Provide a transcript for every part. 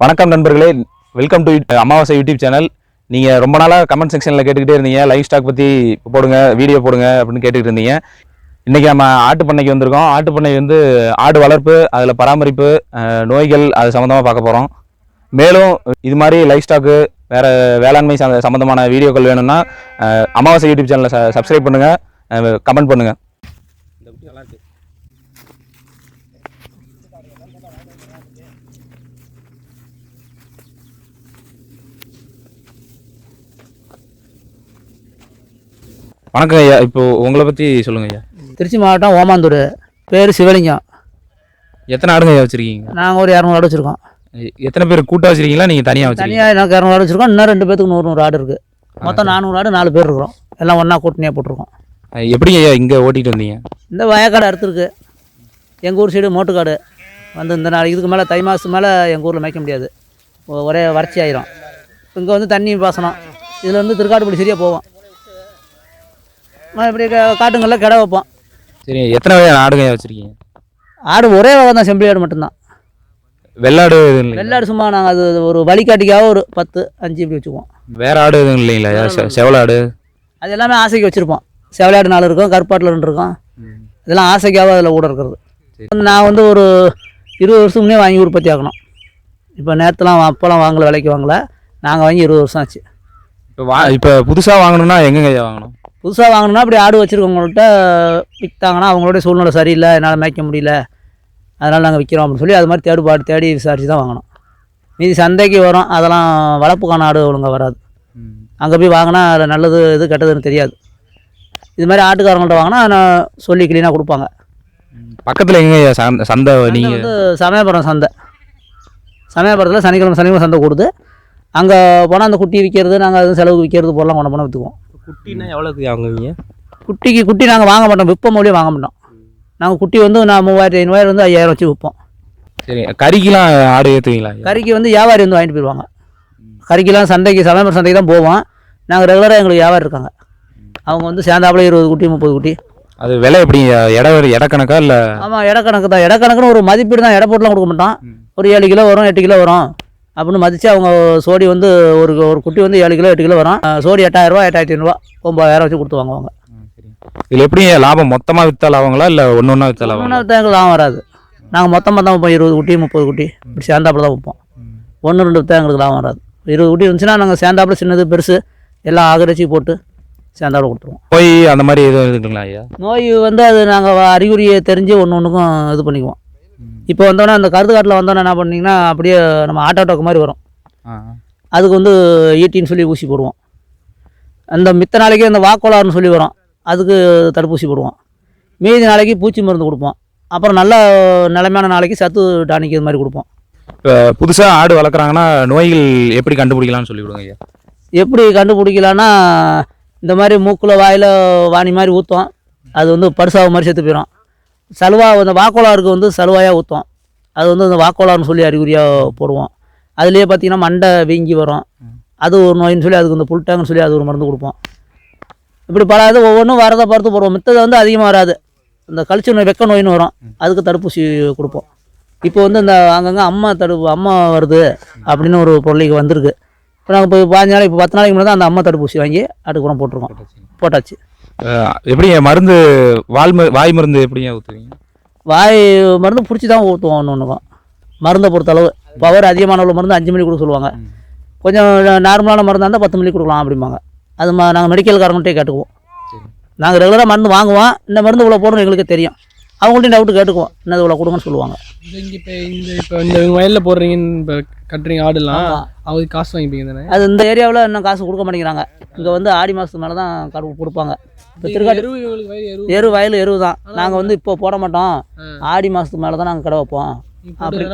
வணக்கம் நண்பர்களே, welcome to அமாவாசை யூடியூப் சேனல். நீங்கள் ரொம்ப நாளாக கமெண்ட் செக்ஷனில் கேட்டுக்கிட்டே இருந்தீங்க, லைவ் ஸ்டாக் பற்றி போடுங்க, வீடியோ போடுங்க அப்படின்னு கேட்டுக்கிட்டு இருந்தீங்க. இன்றைக்கி நம்ம ஆட்டு பண்ணைக்கு வந்திருக்கோம். ஆட்டு பண்ணை வந்து ஆடு வளர்ப்பு, அதில் பராமரிப்பு, நோய்கள் அது சம்மந்தமாக பார்க்க போகிறோம். மேலும் இது மாதிரி லைவ் ஸ்டாக்கு வேறு வேளாண்மை சம்மந்தமான வீடியோக்கள் வேணும்னா அமாவாசை யூடியூப் சேனலை சப்ஸ்கிரைப் பண்ணுங்கள், கமெண்ட் பண்ணுங்கள். வணக்கம் ஐயா, இப்போ உங்களை பற்றி சொல்லுங்கள் ஐயா. திருச்சி மாவட்டம் ஓமாந்தூர், பேர் சிவலிங்கம். எத்தனை ஆடுங்க ஐயா வச்சுருக்கீங்க? நாங்கள் ஒரு 200 ஆடு வச்சுருக்கோம். எத்தனை பேர் கூட்டாக வச்சுருக்கீங்களா, நீங்கள் தனியாக வச்சுருக்கீங்க? தனியாக எனக்கு 200 ஆடு வச்சுருக்கோம். இன்னும் 2 பேத்துக்கு 100 ஆடு இருக்குது. மொத்தம் 400 ஆடு, 4 பேர் இருக்கிறோம். எல்லாம் ஒன்றா கூட்டணியாக போட்டிருக்கோம். எப்படிங்க ஐயா இங்கே ஓட்டிகிட்டு வந்தீங்க? இந்த வயக்காடு அறுத்துருக்கு. எங்கள் ஊர் சைடு மோட்டுக்காடு வந்து இந்த நாள் இதுக்கு மேலே தை மாதத்துக்கு மேலே எங்கள் ஊரில் மேய்க்க முடியாது, ஒரே வறட்சி ஆயிரும். இங்கே வந்து தண்ணி பாசனம், இதில் வந்து திருக்காட்டுப்படி சரியாக போவோம். இப்படி காட்டுங்களில் கிட வைப்போம். சரி, எத்தனை வகையான ஆடுங்க வச்சுருக்கீங்க? ஆடு ஒரே வகை தான், செம்பரி ஆடு மட்டும்தான். வெள்ளாடு? வெள்ளாடு சும்மா நாங்கள் அது ஒரு வழிகாட்டிக்காக ஒரு 10, 5 இப்படி வச்சுக்குவோம். வேறு ஆடு எதுவும் இல்லைங்களா? செவலாடு அது எல்லாமே ஆசைக்கு வச்சுருப்போம். செவலாடு 4 இருக்கும், கருப்பாட்டில் 2 இருக்கும். இதெல்லாம் ஆசைக்காக அதில் கூட இருக்கிறது. நான் வந்து ஒரு 20 வருஷம் முன்னே வாங்கி உற்பத்தி ஆகணும். இப்போ நேரத்துலாம் அப்போலாம் வாங்கலை, விலைக்கு வாங்கலை. நாங்கள் வாங்கி 20 வருஷம் ஆச்சு. இப்போ புதுசாக வாங்கணும்னா எங்கெங்க வாங்கணும்? புதுசாக வாங்கணும்னா அப்படி ஆடு வச்சுருக்கவங்கள்ட்ட விற்றாங்கன்னா அவங்களோட சூழ்நிலை சரியில்லை, என்னால் மேய்க்க முடியல, அதனால் நாங்கள் விற்கிறோம் அப்படின்னு சொல்லி அது மாதிரி தேடி விசாரித்து தான் வாங்கணும். மீதி சந்தைக்கு வரும், அதெல்லாம் வளர்ப்புக்கான ஆடு ஒழுங்காக வராது. அங்கே போய் வாங்கினா அதில் நல்லது இது கெட்டதுன்னு தெரியாது. இது மாதிரி ஆட்டுக்காரங்கள்ட்ட வாங்கினா நான் சொல்லி க்ளீனாக கொடுப்பாங்க. பக்கத்தில் எங்கே சந்தை? நீங்கள் வந்து சமயபுரம் சந்தை. சமயபுரத்தில் சனிக்கிழமை சந்தை கொடுத்து அங்கே போனால் அந்த குட்டி விற்கிறது, நாங்கள் அது செலவுக்கு விற்கிறது போடலாம் கொண்டு போனால் விற்றுக்குவோம். குட்டினா எவ்வளோக்கு வாங்குவீங்க? குட்டி நாங்கள் வாங்க மாட்டோம், விற்ப மொழியே வாங்க மாட்டோம். நாங்கள் குட்டி வந்து நான் 3500 வந்து 5000 வச்சு விற்போம். சரி, கறிக்கெலாம் ஆடு ஏற்றுவீங்களா? கறிக்கு வந்து வியாபாரி வந்து வாங்கிட்டு போயிடுவாங்க. கறிக்கெலாம் சந்தைக்கு, சமயபுரம் சந்தைக்கு தான் போவோம். நாங்கள் ரெகுலராக எங்களுக்கு வியாபாரி இருக்காங்க, அவங்க வந்து சேர்ந்தாப்புல 20 குட்டி 30 குட்டி. அது விலை எப்படி? இடக்கணக்கா இல்லை? ஆமாம், இடக்கணக்கு தான். இடக்கணக்குன்னு ஒரு மதிப்பீடு தான், போட்டுலாம் கொடுக்க மாட்டோம். ஒரு 7 கிலோ வரும், 8 கிலோ வரும் அப்படின்னு மதித்து அவங்க சோடி வந்து ஒரு குட்டி வந்து 7 கிலோ 8 கிலோ வரும். சோடி 8000 ரூபா, 8500 9000 வச்சு கொடுத்து வாங்குவாங்க. இதில் எப்படி லாபம்? மொத்தமாக விற்றா லாபங்களா இல்லை ஒன்று ஒன்றா விற்றா லாபம்? ஒன்றா விற்றா எங்களுக்கு லாபம் வராது. நாங்கள் மொத்தமாக தான் வைப்போம். 20 குட்டி 30 குட்டி இப்படி சேர்ந்தாப்புல தான் வைப்போம். 1 2 விற்றா எங்களுக்கு லாபம் வராது. 20 குட்டி இருந்துச்சுன்னா நாங்கள் சேர்ந்தாப்புல சின்னது பெருசு எல்லாம் ஆகரிச்சு போட்டு சேர்ந்தாப்புல கொடுத்துருவோம். நோய் அந்த மாதிரி எதுவும் இருக்குங்களா ஐயா? நோய் வந்து அது நாங்கள் அறிகுறியை தெரிஞ்சு ஒன்றுக்கும் இது பண்ணிக்குவோம். இப்போ வந்தோன்னே அந்த கருதுகாட்டில் வந்தோன்னே என்ன பண்ணிங்கன்னா அப்படியே நம்ம ஆட்டோக்கு மாதிரி வரும். அதுக்கு வந்து ஈட்டின்னு சொல்லி ஊசி போடுவோம். அந்த மித்த நாளைக்கு அந்த வாக்கோளாறுன்னு சொல்லி வரும், அதுக்கு தடுப்பூசி போடுவோம். மீதி நாளைக்கு பூச்சி மருந்து கொடுப்போம். அப்புறம் நல்ல நிலைமையான நாளைக்கு சத்து டானிக் இது மாதிரி கொடுப்போம். இப்போ புதுசாக ஆடு வளர்க்குறாங்கன்னா நோய்கள் எப்படி கண்டுபிடிக்கலாம்னு சொல்லி விடுங்க ஐயா. எப்படி கண்டுபிடிக்கலான்னா, இந்த மாதிரி மூக்கில் வாயில் வாணி மாதிரி ஊற்றும், அது வந்து படுசாவை மாதிரி செத்து போயிடும். சலுவா அந்த வாக்கோளாருக்கு வந்து சலுவாயாக ஊற்றும், அது வந்து அந்த வாக்கோளாறுன்னு சொல்லி அறிகுறியாக போடுவோம். அதுலேயே பார்த்திங்கன்னா மண்டை வீங்கி வரும், அது ஒரு நோயின்னு சொல்லி அதுக்கு இந்த புல்டாங்கன்னு சொல்லி அது ஒரு மருந்து கொடுப்போம். இப்படி பல இது ஒவ்வொன்றும் வரதை பார்த்து போடுவோம். மித்தது வந்து அதிகமாக வராது. இந்த கழிச்சு நோய், வெக்க நோயின்னு வரும், அதுக்கு தடுப்பூசி கொடுப்போம். இப்போ வந்து இந்த அங்கங்கே அம்மா வருது அப்படின்னு ஒரு பொருளைக்கு வந்திருக்கு. இப்போ நாங்கள் இப்போ 15 நாளைக்கு, இப்போ 10 நாளைக்கு முன்னாடி தான் அந்த அம்மா தடுப்பூசி வாங்கி அடுக்குறம் போட்டாச்சு. எப்படி மருந்து? வாய் மருந்து எப்படிங்க ஊற்றுவீங்க? வாய் மருந்து பிடிச்சி தான் ஊற்றுவோம். ஒன்றுக்கும் மருந்தை பொறுத்தளவு பவர் அதிகமான உள்ள மருந்து 5 மில்லி கொடுக்க சொல்லுவாங்க. கொஞ்சம் நார்மலான மருந்தாக இருந்தால் 10 மில்லி கொடுக்கலாம் அப்படிம்பாங்க. அது நாங்கள் மெடிக்கல்காரங்கள்ட்டே கேட்டுக்குவோம். நாங்கள் ரெகுலராக மருந்து வாங்குவோம். இந்த மருந்து இவ்வளோ போடணும் எங்களுக்கு தெரியும், அவங்கள்ட்டையும் டவுட்டு கேட்டுக்குவோம், என்னது இவ்வளோ கொடுங்கன்னு சொல்லுவாங்க. இப்போ இந்த வயலில் போடுறீங்கன்னு இப்போ கட்டுறீங்க ஆடுலாம், அவங்களுக்கு காசு வாங்கிப்பீங்க தானே? அது இந்த ஏரியாவில் இன்னும் காசு கொடுக்க மாட்டேங்கிறாங்க. இங்கே வந்து ஆடி மாதத்துக்கு மேலே தான் கொடுப்பாங்க. இப்போ திருக்காட்டு வயல் தான். நாங்கள் வந்து இப்போ போட மாட்டோம், ஆடி மாதத்துக்கு மேலே தான் நாங்கள் கடை வைப்போம். அப்படி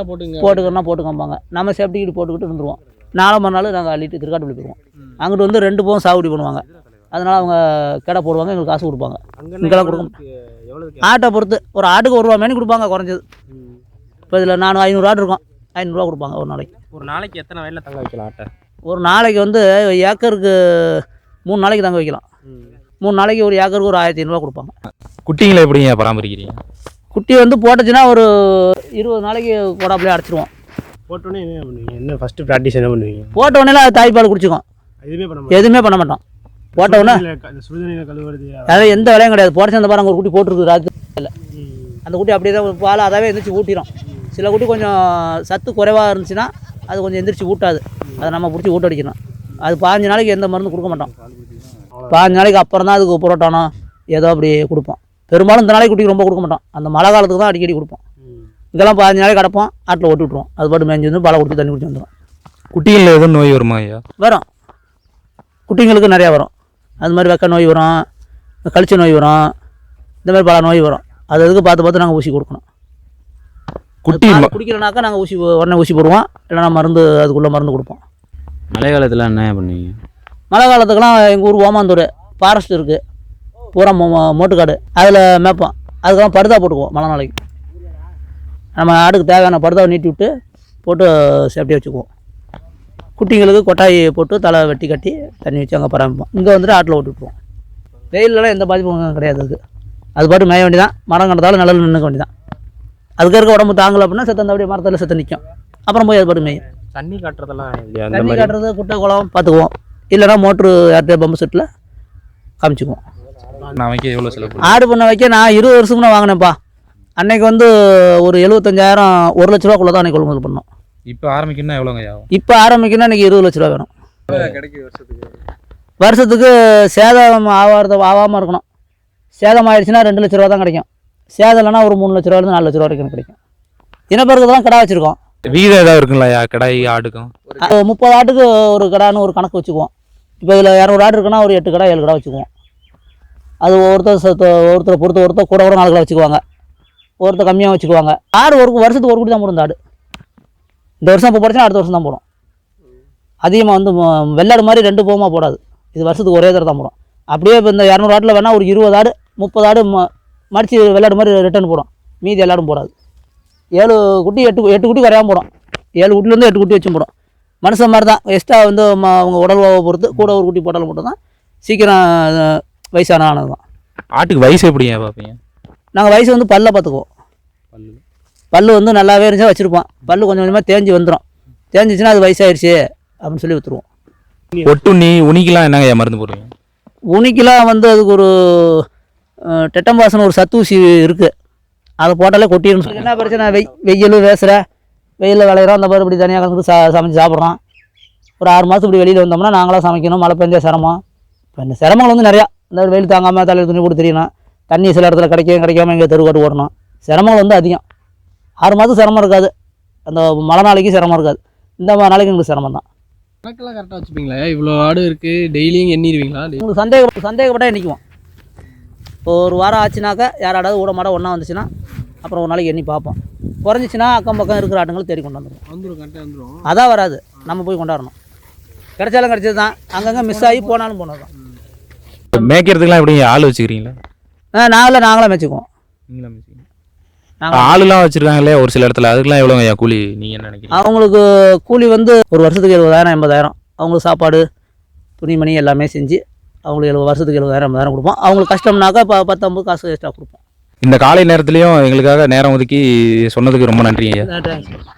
போட்டுக்கிறோன்னா போட்டுக்கம்பாங்க. நம்ம சேஃப்டிக்கிட்டு போட்டுக்கிட்டு இருந்துருவோம். 4 மணி நாள் நாங்கள் அள்ளிட்டு திருக்காட்டுப்பள்ளி போயிடுவோம். அங்கிட்டு வந்து 2 போகம் சாகுபடி பண்ணுவாங்க, அதனால் அவங்க கடை போடுவாங்க, எங்களுக்கு காசு கொடுப்பாங்க. இங்கெல்லாம் கொடுக்க ஆட்டை பொறுத்து ஒரு ஆட்டுக்கு 1 ரூபா மேனி கொடுப்பாங்க குறைஞ்சது. இப்போ இதில் 500 ஆடு இருக்கும், 500 ரூபா கொடுப்பாங்க ஒரு நாளைக்கு. ஒரு நாளைக்கு எத்தனை வயலில் தங்க வைக்கலாம் ஆட்டை? ஒரு நாளைக்கு வந்து ஏக்கருக்கு 3 நாளைக்கு தங்க வைக்கலாம். 3 நாளைக்கு ஒரு ஏக்கருக்கு ஒரு 1500 கொடுப்பாங்க. குட்டிங்களை எப்படிங்க பராமரிக்கிறீங்க? குட்டி வந்து போட்டுச்சுன்னா ஒரு 20 நாளைக்கு கொடாப்பிலே அடைச்சிருவோம். போட்டோன்னே என்ன பண்ணுவீங்க? என்ன ஃபஸ்ட்டு ப்ராக்டிஸ் என்ன பண்ணுவீங்க? போட்ட உடனே அது தாய்ப்பால் குடிச்சிக்கும். எதுவுமே பண்ண மாட்டேன். எதுவுமே பண்ண மாட்டோம். போட்ட உடனே சுடுதண்ணியில் கழுவுறது அதாவது எந்த வேலையும் கிடையாது. போட்ட அந்த பாருங்க ஒரு குட்டி போட்டுருக்கு ராத்திரியில். அந்த குட்டி அப்படியே தான் பால் அதாவே எந்திரிச்சு ஊட்டிடும். சில குட்டி கொஞ்சம் சத்து குறைவாக இருந்துச்சுன்னா அது கொஞ்சம் எந்திரிச்சு ஊட்டாது. அதை நம்ம பிடிச்சி ஊட்ட அடிக்கணும். அது 15 நாளைக்கு எந்த மருந்து கொடுக்க மாட்டோம். 15 நாளைக்கு அப்புறம் தான் அதுக்கு புரோட்டானோ ஏதோ அப்படி கொடுப்போம். பெரும்பாலும் இந்த நாளைக்கு குட்டிக்கு ரொம்ப கொடுக்க மாட்டோம். அந்த மழை காலத்துக்கு தான் அடிக்கடி கொடுப்போம். இதெல்லாம் 15 நாளைக்கு கிடப்போம், ஆட்டில் ஓட்டி விட்ருவோம். அது பாட்டு மேய்ஞ்சி வந்து பாலை கொடுத்து தண்ணி குடிச்சு வந்துடும். குட்டிகளில் எதுவும் நோய் வருமா ஐயா? வரும், குட்டிங்களுக்கு நிறையா வரும். அது மாதிரி வெக்க நோய் வரும், கழிச்ச நோய் வரும், இந்த மாதிரி பல நோய் வரும். அது அதுக்கு பார்த்து நாங்கள் ஊசி கொடுக்கணும். குட்டி குடிக்கலனாக்கா நாங்கள் ஊசி உடனே ஊசி போடுவோம், இல்லைனா மருந்து அதுக்குள்ளே மருந்து கொடுப்போம். மழை காலத்தில் என்ன பண்ணுவீங்க? மழை காலத்துக்கெல்லாம் எங்கள் ஊர் ஓமாந்தூர் ஃபாரஸ்ட் இருக்குது, பூரா மோட்டுக்காடு, அதில் மேய்ப்போம். அதுக்கெல்லாம் படுதா போட்டுக்குவோம். மழை நாளைக்கு நம்ம ஆடுக்கு தேவையான படுதாவை நீட்டி விட்டு போட்டு சேஃப்டியாக வச்சுக்குவோம். குட்டிங்களுக்கு கொட்டாய் போட்டு தலை வெட்டி கட்டி தண்ணி வச்சு அங்கே பராமரிப்போம். இங்கே வந்துட்டு ஆட்டில் ஓட்டி விட்டுருவோம். வெயிலெலாம் எந்த பாதிப்பும் கிடையாது. அது பாட்டு மேய வேண்டியதான். மரம் கண்டதாலும் நிழல் நின்றுக்க வேண்டியதான். அதுக்கு இருக்க உடம்பு தாங்கலை அப்படின்னா செத்த அந்த அப்படியே மரத்தில் செத்து நிற்கும். அப்புறம் போய் அது பாட்டு மேயும். தண்ணி காட்டுறதெல்லாம் தண்ணி காட்டுறது குட்டை குளம் பார்த்துக்குவோம். இல்லைனா மோட்ரு யார்கிட்ட பம்பு செட்டில் காமிச்சிக்குவோம். நான் வைக்க எவ்வளோ செலவு? ஆடு பண்ண வைக்க நான் 20 வருஷம் முன்னே வாங்கினேன்ப்பா. அன்னைக்கு வந்து ஒரு 75,000 1 லட்ச ரூபாக்குள்ளே தான் அன்றைக்கி கொள்முதல் பண்ணோம். இப்போ ஆரம்பிக்கணும்னா எவ்வளோங்க ஆகும்? இப்போ ஆரம்பிக்கணும்னா இன்றைக்கி 20 லட்ச ரூபா வேணும். வருஷத்துக்கு சேதம் ஆகாமல் இருக்கணும். சேதம் ஆயிடுச்சுன்னா 2 லட்ச ரூபா தான் கிடைக்கும். சேதம் இல்லைனா ஒரு 3 லட்ச ரூபாயிலிருந்து 4 லட்ச ரூபா வரைக்கும் கிடைக்கும். இனப்பெருக்கு தான் கடை வச்சுருக்கோம். வீதம் ஏதாவது இருக்குங்களா கடாய் ஆடுக்கும்? 30 ஆட்டுக்கு ஒரு கடான்னு ஒரு கணக்கு வச்சுக்குவோம். இப்போ இதில் 200 ஆடு இருக்குன்னா ஒரு 8 கடை 7 கடை வச்சுக்குவோம். அது ஒருத்தரை பொறுத்த ஒருத்தர் கூட 4 கடை வச்சுக்குவாங்க, ஒருத்தர் கம்மியாக வச்சுக்குவாங்க. ஆடு ஒரு வருஷத்துக்கு ஒரு குட்டி தான் போடும். ஆடு இந்த வருஷம் இப்போ போடுச்சுன்னா அடுத்த வருஷம் தான் போடும். அதிகமாக வந்து வெள்ளாடு மாதிரி 2 போகமாக போடாது. இது வருஷத்துக்கு ஒரே தடவை தான் போடும். அப்படியே இப்போ இந்த 200 ஆட்டில் வேணால் ஒரு 20 ஆடு 30 ஆடு மடித்து வெள்ளாடு மாதிரி ரிட்டர்ன் போடும். மீதி எல்லாரும் போடாது. 7 குட்டி 8 குட்டி குறையாமல் போடும். 7 குட்டிலேருந்து 8 குட்டி வச்சும் போடும். மனுஷன் மாதிரி தான். எக்ஸ்ட்ரா வந்து அவங்க உடல்வாவை பொறுத்து கூட ஒரு குட்டி போட்டாலும் மட்டும் தான் சீக்கிரம் வயசான ஆனது தான். ஆட்டுக்கு வயசு எப்படிங்க பார்ப்பீங்க? நாங்கள் வயசு வந்து பல்ல பார்த்துக்குவோம். பல்லு வந்து நல்லாவே இருந்துச்சா வச்சுருப்போம். பல்லு கொஞ்சம் கொஞ்சமாக தேஞ்சு வந்துடும். தேஞ்சிச்சுன்னா அது வயசாகிடுச்சு அப்படின்னு சொல்லி விற்றுருவோம். ஒட்டுண்ணி உனிக்கெலாம் என்னங்க மருந்து போடுவீங்க? உனிக்கெலாம் வந்து அதுக்கு ஒரு டெட்டம்பாசன் ஒரு சத்து ஊசி இருக்குது. அதை போட்டாலே கொட்டிடும். என்ன பிரச்சனை? வெயில் வேசுகிற வெயிலில் விளையிறோம். அந்த மாதிரி இப்படி தனியாக கலந்து சமைச்சு சாப்பிட்றோம். ஒரு 6 மாதம் இப்படி வெளியில் வந்தோம்னா நாங்களாம் சமைக்கணும். மழை பெஞ்சா சிரமம். இப்போ இந்த சிரமங்கள் வந்து நிறையா. இந்த வெயில் தாங்காமல் தலையில் துணி போட்டு தெரியணும். தண்ணி சில இடத்துல கிடைக்காம இங்கே தெருக்காட்டு ஓடணும். சிரமங்கள் வந்து அதிகம். 6 மாதம் சிரமம் இருக்காது. அந்த மழை நாளைக்கு சிரமம் இருக்காது. இந்த நாளைக்கு எங்களுக்கு சிரமம் தான். கணக்கெல்லாம் கரெக்டாக வச்சுப்பீங்களா? இவ்வளோ ஆடு இருக்குது, டெய்லியும் எண்ணிடுவீங்களா? உங்களுக்கு சந்தேகப்பட்டால் எண்ணிக்குவோம். இப்போ ஒரு வாரம் ஆச்சுனாக்கா யாராவது ஊட மாட ஒன்றா வந்துச்சுன்னா அப்புறம் ஒரு நாளைக்கு எண்ணி பார்ப்போம். குறைஞ்சிச்சின்னா அக்கம் பக்கம் இருக்கிற ஆட்டுங்களை தேடி கொண்டு வந்துடும். கரெக்டாக வந்துடும். அதான் வராது, நம்ம போய் கொண்டாடணும். கிடைச்சாலும் கிடைச்சது தான். அங்கங்கே மிஸ் ஆகி போனாலும் போனது தான். மேய்க்கிறதுக்குலாம் எப்படி ஆள் வச்சுக்கிறீங்களா? நாங்களே மேய்ச்சிக்குவோம். நீங்களா மேய்ச்சிங்க? ஆளுலாம் வச்சுருக்காங்க இல்லையா ஒரு சில இடத்துல, அதுக்கெலாம் எவ்வளோங்க ஐயா கூலி நீங்கள் என்ன நினைக்கிறீங்க? அவங்களுக்கு கூலி வந்து ஒரு வருஷத்துக்கு 70,000 80,000. அவங்களுக்கு சாப்பாடு துணிமணி எல்லாமே செஞ்சு அவங்களுக்கு வருஷத்துக்கு 70,000 80,000 கொடுப்போம். அவங்களுக்கு கஷ்டம்னாக்கா இப்போ 10-50 காசு எக்ஸ்ட்ரா கொடுப்போம். இந்த காலை நேரத்துலையும் எங்களுக்காக நேரம் ஒதுக்கி சொன்னதுக்கு ரொம்ப நன்றிங்க ஐயா. தேங்க்ஸ்.